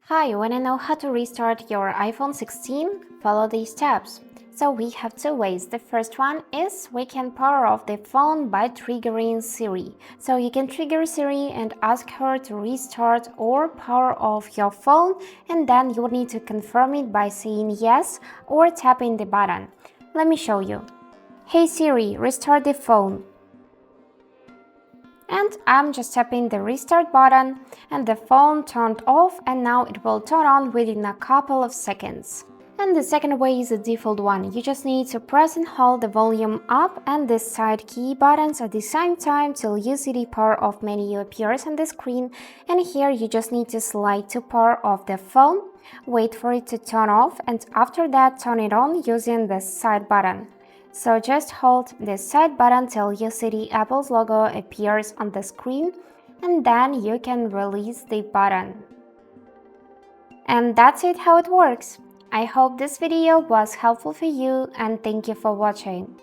Hi, you wanna know how to restart your iPhone 16? Follow these steps. So we have two ways. The first one is we can power off the phone by triggering Siri. So you can trigger Siri and ask her to restart or power off your phone, and then you need to confirm it by saying yes or tapping the button. Let me show you. Hey Siri, restart the phone. And I'm just tapping the restart button and the phone turned off, and now it will turn on within a couple of seconds. And the second way is the default one. You just need to press and hold the volume up and the side key buttons at the same time till you see the power off menu appears on the screen, and here you just need to slide to power off the phone, wait for it to turn off, and after that turn it on using the side button. So just hold the side button till you see the Apple's logo appears on the screen, and then you can release the button. And that's it how it works. I hope this video was helpful for you, and thank you for watching.